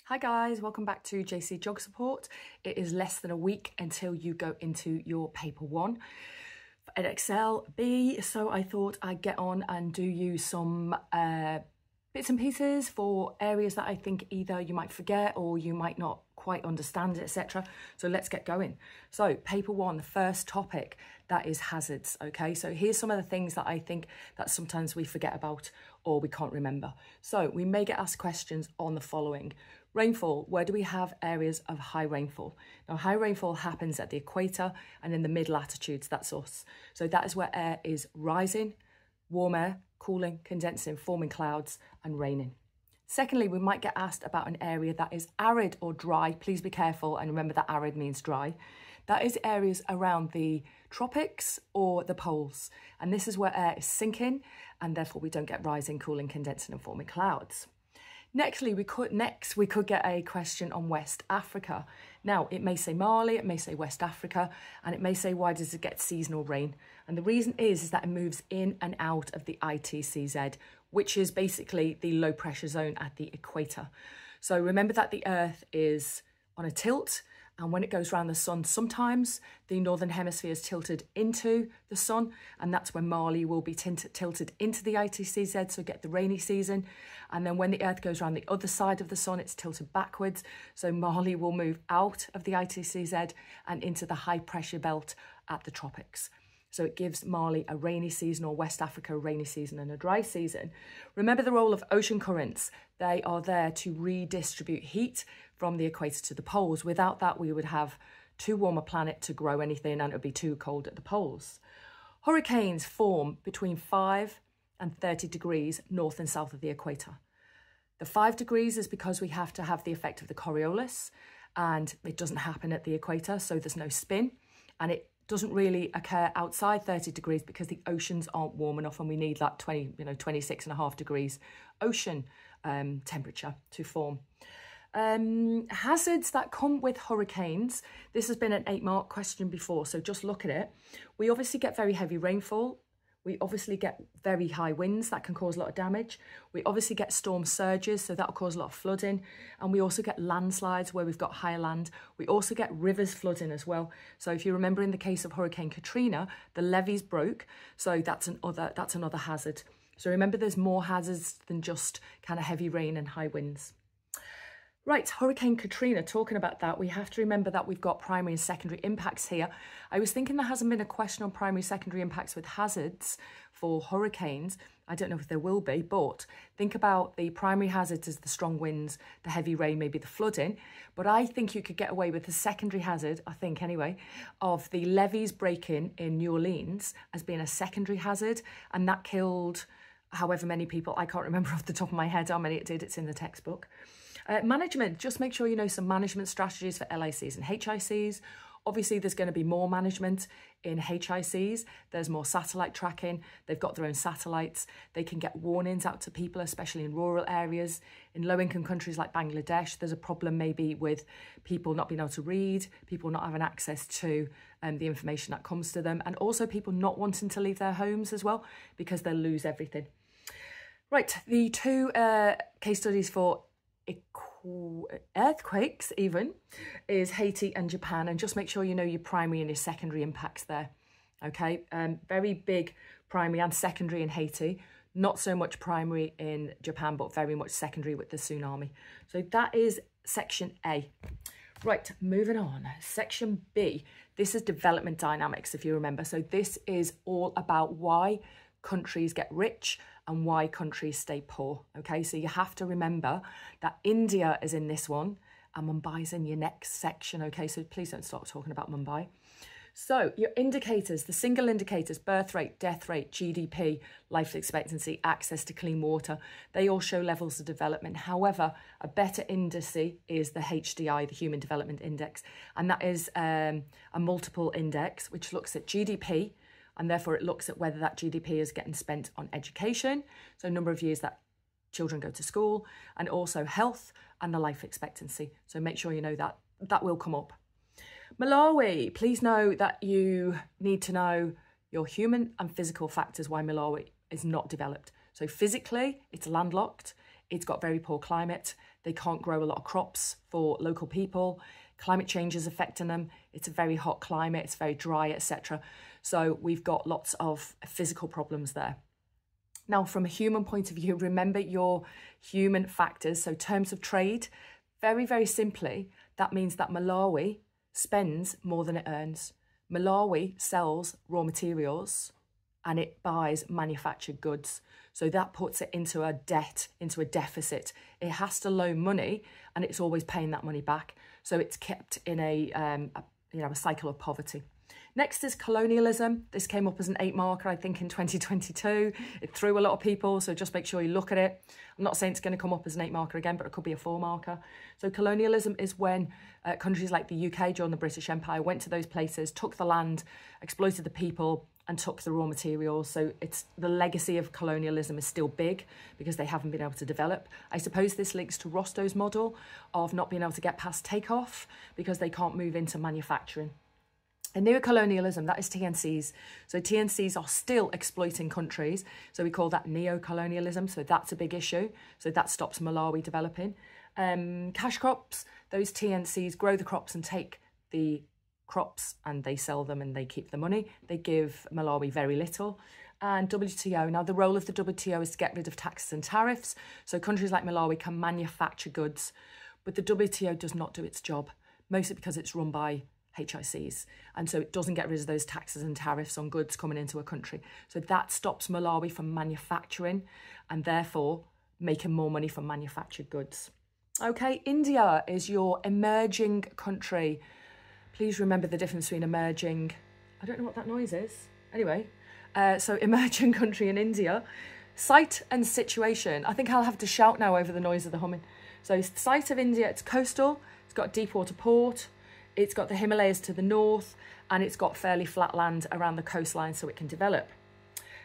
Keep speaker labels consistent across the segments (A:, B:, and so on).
A: Hi guys, welcome back to GCSE Geog Support. It is less than a week until you go into your paper 1 for Edexcel B, so I thought I'd get on and do you some bits and pieces for areas that I think either you might forget or you might not quite understand, etc. So let's get going. So paper 1, the first topic, that is hazards. Okay, so here's some of the things that I think that sometimes we forget about or we can't remember. So we may get asked questions on the following. Rainfall, where do we have areas of high rainfall? Now, high rainfall happens at the equator and in the mid-latitudes, that's us. So that is where air is rising, warm air, cooling, condensing, forming clouds and raining. Secondly, we might get asked about an area that is arid or dry. Please be careful and remember that arid means dry. That is areas around the tropics or the poles. And this is where air is sinking and therefore we don't get rising, cooling, condensing and forming clouds. Next, we could get a question on West Africa. Now, it may say Mali, it may say West Africa, and it may say, why does it get seasonal rain? And the reason is that it moves in and out of the ITCZ, which is basically the low pressure zone at the equator. So remember that the Earth is on a tilt, and when it goes around the sun, sometimes the northern hemisphere is tilted into the sun, and that's when Mali will be tilted into the ITCZ, so get the rainy season. And then when the Earth goes around the other side of the sun, it's tilted backwards, so Mali will move out of the ITCZ and into the high pressure belt at the tropics. So it gives Mali a rainy season, or West Africa a rainy season and a dry season. Remember the role of ocean currents. They are there to redistribute heat from the equator to the poles. Without that, we would have too warm a planet to grow anything and it would be too cold at the poles. Hurricanes form between 5 and 30 degrees north and south of the equator. The 5 degrees is because we have to have the effect of the Coriolis, and it doesn't happen at the equator, so there's no spin, and it doesn't really occur outside 30 degrees because the oceans aren't warm enough and we need that 26.5 degrees ocean temperature to form. Hazards that come with hurricanes. This has been an 8-mark question before, so just look at it. We obviously get very heavy rainfall. We obviously get very high winds that can cause a lot of damage. We obviously get storm surges, so that'll cause a lot of flooding. And we also get landslides where we've got higher land. We also get rivers flooding as well. So if you remember in the case of Hurricane Katrina, the levees broke. So that's another hazard. So remember there's more hazards than just kind of heavy rain and high winds. Right, Hurricane Katrina, talking about that, we have to remember that we've got primary and secondary impacts here. I was thinking there hasn't been a question on primary secondary impacts with hazards for hurricanes. I don't know if there will be, but think about the primary hazards as the strong winds, the heavy rain, maybe the flooding. But I think you could get away with the secondary hazard, I think anyway, of the levees breaking in New Orleans as being a secondary hazard. And that killed however many people. I can't remember off the top of my head how many it did. It's in the textbook. Management, just make sure you know some management strategies for LICs and HICs. Obviously, there's going to be more management in HICs. There's more satellite tracking. They've got their own satellites. They can get warnings out to people, especially in rural areas. In low-income countries like Bangladesh, there's a problem maybe with people not being able to read, people not having access to the information that comes to them, and also people not wanting to leave their homes as well because they'll lose everything. Right, the two case studies for earthquakes even is Haiti and Japan, and just make sure you know your primary and your secondary impacts there. Okay, very big primary and secondary in Haiti, not so much primary in Japan, but very much secondary with the tsunami. So that is section A. Right, moving on. Section B, this is development dynamics, if you remember. So this is all about why countries get rich and why countries stay poor. Okay, so you have to remember that India is in this one and Mumbai is in your next section. Okay, so please don't start talking about Mumbai. So your indicators, the single indicators, birth rate, death rate, GDP, life expectancy, access to clean water, they all show levels of development. However, a better indice is the HDI, the Human Development Index, and that is a multiple index which looks at GDP, and therefore it looks at whether that GDP is getting spent on education, so number of years that children go to school, and also health and the life expectancy. So make sure you know that. That will come up. Malawi, please know that you need to know your human and physical factors why Malawi is not developed. So physically, it's landlocked, it's got very poor climate, They can't grow a lot of crops for local people. Climate change is affecting them. It's a very hot climate, it's very dry, etc. So we've got lots of physical problems there. Now, from a human point of view, remember your human factors. So terms of trade, very, very simply, that means that Malawi spends more than it earns. Malawi sells raw materials and it buys manufactured goods. So that puts it into a debt, into a deficit. It has to loan money and it's always paying that money back. So it's kept in a cycle of poverty. Next is colonialism. This came up as an 8 marker, I think, in 2022. It threw a lot of people, so just make sure you look at it. I'm not saying it's going to come up as an 8 marker again, but it could be a 4 marker. So colonialism is when countries like the UK during the British Empire went to those places, took the land, exploited the people, and took the raw materials. So it's the legacy of colonialism is still big because they haven't been able to develop. I suppose this links to Rostow's model of not being able to get past takeoff because they can't move into manufacturing. And neocolonialism, that is TNCs. So TNCs are still exploiting countries. So we call that neo-colonialism. So that's a big issue. So that stops Malawi developing. Cash crops, those TNCs grow the crops and take the crops and they sell them and they keep the money. They give Malawi very little. And WTO, now the role of the WTO is to get rid of taxes and tariffs. So countries like Malawi can manufacture goods, but the WTO does not do its job, mostly because it's run by HICs, and so it doesn't get rid of those taxes and tariffs on goods coming into a country. So that stops Malawi from manufacturing and therefore making more money from manufactured goods. Okay, India is your emerging country. Please remember the difference between emerging, I don't know what that noise is. Anyway, so emerging country in India. Site and situation. I think I'll have to shout now over the noise of the humming. So site of India, it's coastal, it's got a deep water port, it's got the Himalayas to the north, and it's got fairly flat land around the coastline so it can develop.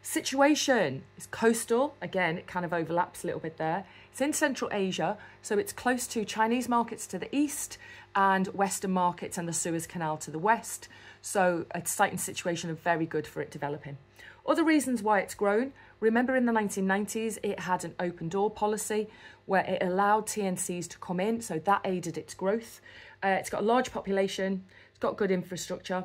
A: Situation is coastal. Again, it kind of overlaps a little bit there. It's in Central Asia, so it's close to Chinese markets to the east and Western markets and the Suez Canal to the west. So its site and situation are very good for it developing. Other reasons why it's grown. Remember in the 1990s, it had an open door policy where it allowed TNCs to come in, so that aided its growth. It's got a large population, it's got good infrastructure.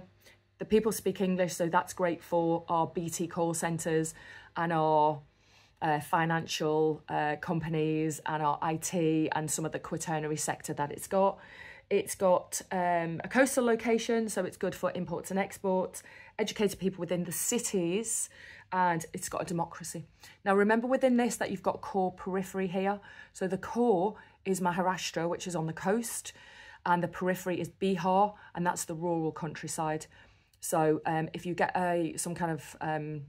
A: The people speak English, so that's great for our BT call centres and our financial companies and our IT and some of the quaternary sector that it's got. It's got a coastal location, so it's good for imports and exports, educated people within the cities, and it's got a democracy. Now, remember within this that you've got core periphery here. So the core is Maharashtra, which is on the coast, and the periphery is Bihar, and that's the rural countryside. So if you get some kind of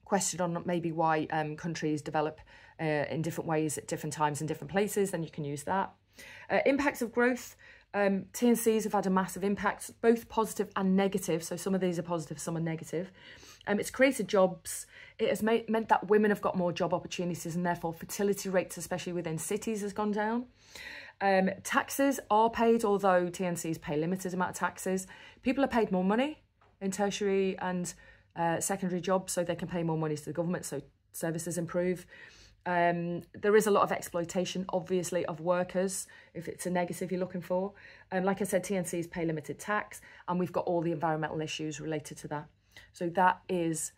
A: question on maybe why countries develop in different ways at different times in different places, then you can use that. Impacts of growth. TNCs have had a massive impact, both positive and negative. So some of these are positive, some are negative. It's created jobs. It has meant that women have got more job opportunities and therefore fertility rates, especially within cities, has gone down. Taxes are paid, although TNCs pay limited amount of taxes. People are paid more money in tertiary and secondary jobs, so they can pay more money to the government, so services improve. There is a lot of exploitation, obviously, of workers, if it's a negative you're looking for. Like I said, TNCs pay limited tax, and we've got all the environmental issues related to that. So that is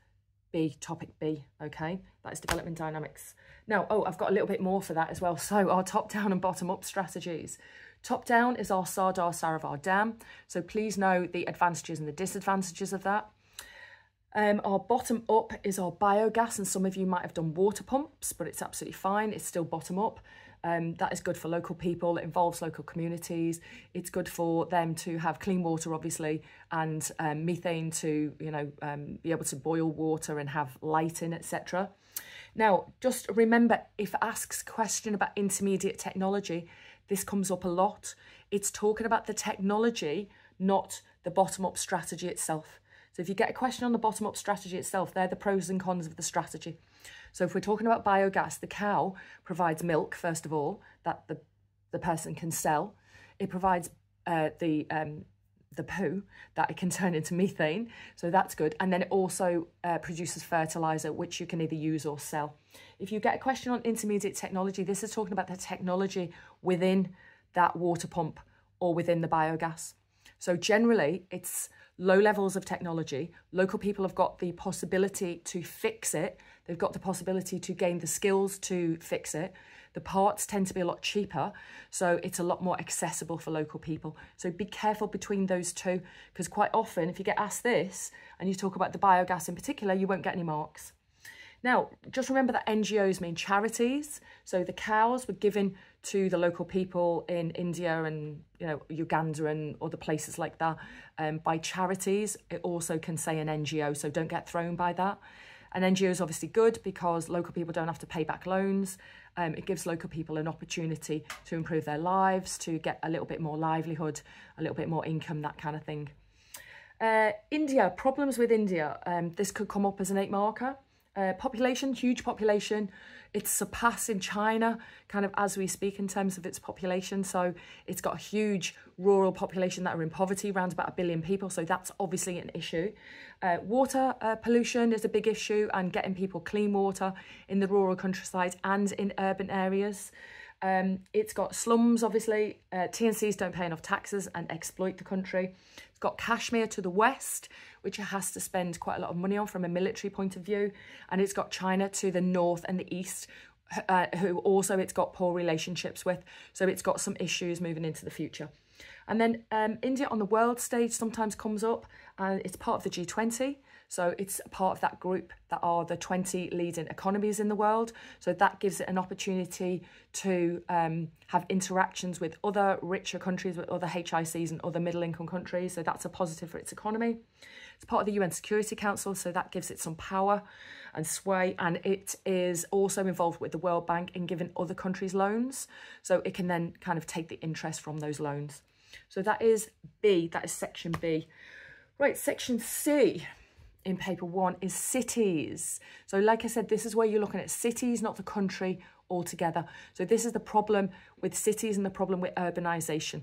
A: topic B, okay? That is development dynamics. Now, I've got a little bit more for that as well. So our top-down and bottom-up strategies. Top-down is our Sardar Saravar Dam. So please know the advantages and the disadvantages of that. Our bottom up is our biogas, and some of you might have done water pumps, but it's absolutely fine. It's still bottom up. That is good for local people. It involves local communities. It's good for them to have clean water, obviously, and methane to, be able to boil water and have light in, etc. Now, just remember, if it asks a question about intermediate technology, this comes up a lot. It's talking about the technology, not the bottom-up strategy itself. So if you get a question on the bottom-up strategy itself, they're the pros and cons of the strategy. So if we're talking about biogas, the cow provides milk, first of all, that the person can sell. It provides the the poo that it can turn into methane. So that's good. And then it also produces fertilizer, which you can either use or sell. If you get a question on intermediate technology, this is talking about the technology within that water pump or within the biogas. So generally, it's low levels of technology. Local people have got the possibility to fix it. They've got the possibility to gain the skills to fix it. The parts tend to be a lot cheaper, so it's a lot more accessible for local people. So be careful between those two, because quite often, if you get asked this, and you talk about the biogas in particular, you won't get any marks. Now, just remember that NGOs mean charities. So the cows were given to the local people in India and Uganda and other places like that by charities. It also can say an NGO, so don't get thrown by that. An NGO is obviously good because local people don't have to pay back loans. It gives local people an opportunity to improve their lives, to get a little bit more livelihood, a little bit more income, that kind of thing. India, problems with India. This could come up as an 8 marker. Population, huge population. It's surpassing China kind of as we speak in terms of its population. So it's got a huge rural population that are in poverty, around about 1 billion people. So that's obviously an issue. Water pollution is a big issue, and getting people clean water in the rural countryside and in urban areas. It's got slums, obviously. TNCs don't pay enough taxes and exploit the country. It's got Kashmir to the west, which it has to spend quite a lot of money on from a military point of view. And it's got China to the north and the east, who also it's got poor relationships with. So it's got some issues moving into the future. And then India on the world stage sometimes comes up, and it's part of the G20. So it's part of that group that are the 20 leading economies in the world. So that gives it an opportunity to have interactions with other richer countries, with other HICs and other middle income countries. So that's a positive for its economy. It's part of the UN Security Council, so that gives it some power and sway. And it is also involved with the World Bank in giving other countries loans. So it can then kind of take the interest from those loans. So that is B, that is section B. Right, section C in paper 1 is cities. So like I said, this is where you're looking at cities, not the country altogether. So this is the problem with cities and the problem with urbanisation.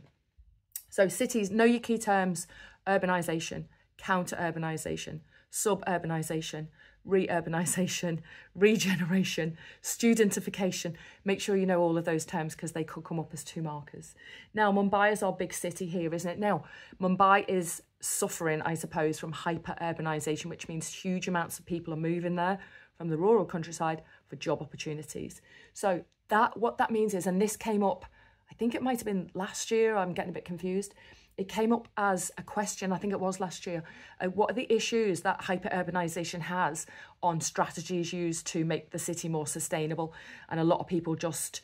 A: So cities, know your key terms: urbanisation, counter-urbanisation, suburbanisation, re-urbanisation, regeneration, studentification. Make sure you know all of those terms because they could come up as 2 markers. Now, Mumbai is our big city here, isn't it? Now, Mumbai is suffering, I suppose, from hyper-urbanisation, which means huge amounts of people are moving there from the rural countryside for job opportunities. So what that means is, and this came up, I think it might have been last year, I'm getting a bit confused. It came up as a question, I think it was last year. What are the issues that hyper-urbanisation has on strategies used to make the city more sustainable? And a lot of people just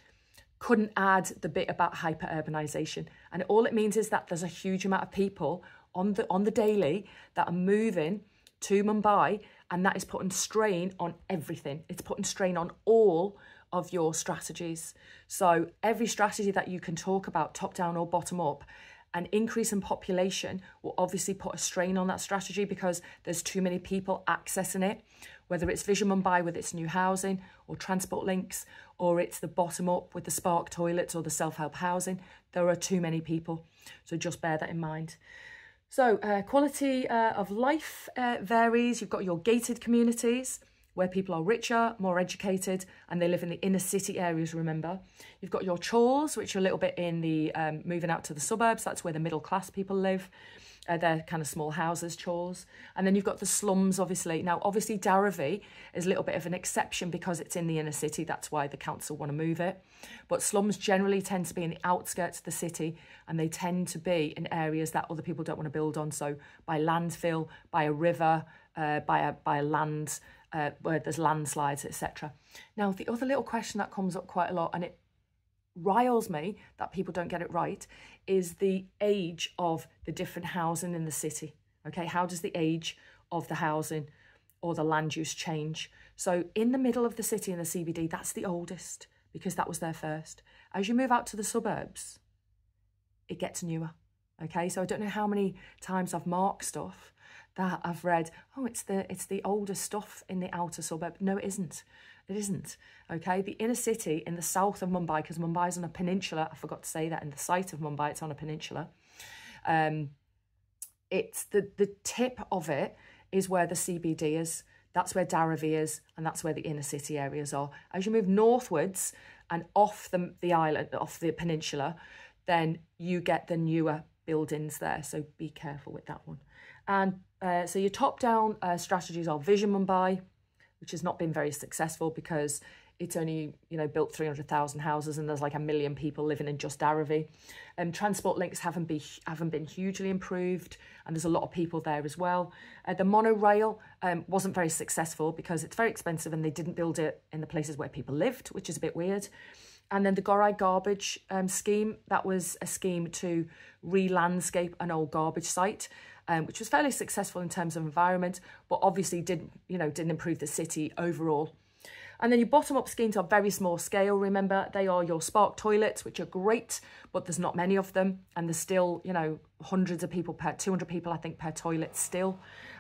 A: couldn't add the bit about hyper-urbanisation. And all it means is that there's a huge amount of people on the daily that are moving to Mumbai, and that is putting strain on everything. It's putting strain on all of your strategies. So every strategy that you can talk about, top down or bottom up, an increase in population will obviously put a strain on that strategy because there's too many people accessing it, whether it's Vision Mumbai with its new housing or transport links, or it's the bottom up with the spark toilets or the self-help housing. There are too many people. So just bear that in mind. So quality of life varies. You've got your gated communities where people are richer, more educated, and they live in the inner city areas, remember. You've got your chores, which are a little bit in the moving out to the suburbs. That's where the middle class people live. They're kind of small houses, chores. And then you've got the slums, obviously. Now, obviously, Dharavi is a little bit of an exception because it's in the inner city. That's why the council want to move it. But slums generally tend to be in the outskirts of the city, and they tend to be in areas that other people don't want to build on. So by landfill, by a river, by a land, where there's landslides, etc. Now, the other little question that comes up quite a lot, and it riles me that people don't get it right, is the age of the different housing in the city. Okay, how does the age of the housing or the land use change? So in the middle of the city, in the CBD, that's the oldest because that was there first. As you move out to the suburbs, it gets newer. Okay, so I don't know how many times I've marked stuff that I've read, oh, it's the older stuff in the outer suburb. No, it isn't. It isn't. Okay, the inner city in the south of Mumbai, because Mumbai is on a peninsula. I forgot to say that in the site of Mumbai, it's on a peninsula. it's the tip of it is where the CBD is. That's where Darrowby is, and that's where the inner city areas are. As you move northwards and off the island, off the peninsula, then you get the newer buildings there. So be careful with that one. And so your top-down strategies are Vision Mumbai, which has not been very successful because it's only, you know, built 300,000 houses and there's like 1 million people living in just Darrowby. Transport links haven't been hugely improved, and there's a lot of people there as well. The monorail wasn't very successful because it's very expensive and they didn't build it in the places where people lived, which is a bit weird. And then the Gorai garbage scheme, that was a scheme to re-landscape an old garbage site, which was fairly successful in terms of environment, but obviously didn't improve the city overall. And then your bottom-up schemes are very small scale. Remember, they are your spark toilets, which are great, but there's not many of them. And there's still, you know, hundreds of people 200 people, I think, per toilet still.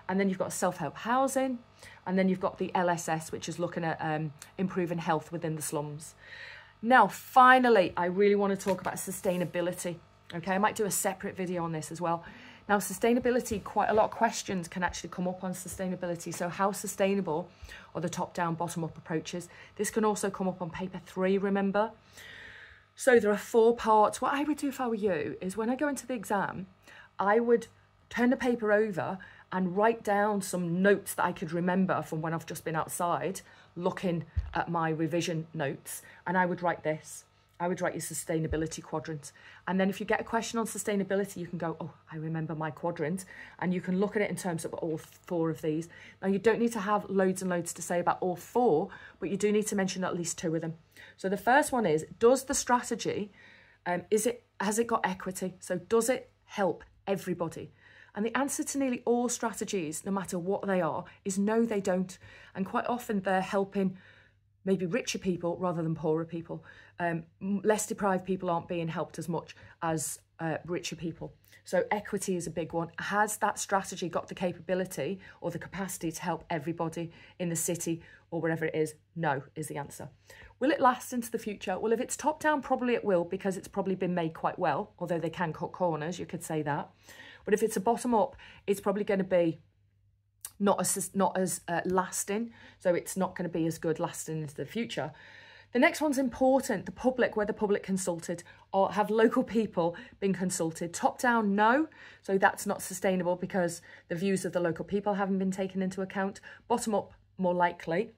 A: And then you've got self-help housing. And then you've got the LSS, which is looking at improving health within the slums. Now, finally, I really want to talk about sustainability. Okay, I might do a separate video on this as well. Now, sustainability, quite a lot of questions can actually come up on sustainability. So how sustainable are the top-down, bottom-up approaches? This can also come up on paper 3, remember? So there are 4 parts. What I would do if I were you is when I go into the exam, I would turn the paper over and write down some notes that I could remember from when I've just been outside looking at my revision notes. And I would write this. I would write your sustainability quadrant. And then if you get a question on sustainability, you can go, oh, I remember my quadrant. And you can look at it in terms of all 4 of these. Now, you don't need to have loads and loads to say about all 4, but you do need to mention at least 2 of them. So the first one is, does the strategy, has it got equity? So does it help everybody? And the answer to nearly all strategies, no matter what they are, is no, they don't. And quite often they're helping maybe richer people rather than poorer people. Less deprived people aren't being helped as much as richer people. So equity is a big one. Has that strategy got the capability or the capacity to help everybody in the city or wherever it is? No, is the answer. Will it last into the future? Well, if it's top down, probably it will, because it's probably been made quite well, although they can cut corners, you could say that. But if it's a bottom up, it's probably going to be not as lasting, so it's not going to be as good lasting into the future. The next one's important, the public, were the public consulted, or have local people been consulted? Top down, no, so that's not sustainable because the views of the local people haven't been taken into account. Bottom up, more likely.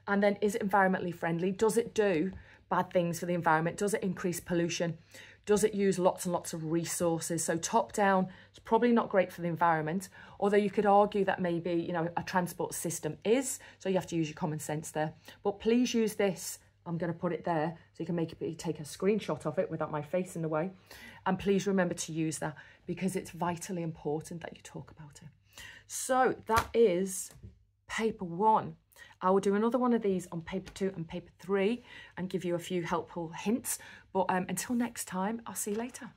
A: And then, is it environmentally friendly? Does it do bad things for the environment? Does it increase pollution? Does it use lots and lots of resources? So top down, it's probably not great for the environment, although you could argue that maybe, you know, a transport system is, so you have to use your common sense there. But please use this. I'm going to put it there so you can take a screenshot of it without my face in the way. And please remember to use that because it's vitally important that you talk about it. So that is paper 1. I will do another one of these on paper 2 and paper 3 and give you a few helpful hints. But until next time, I'll see you later.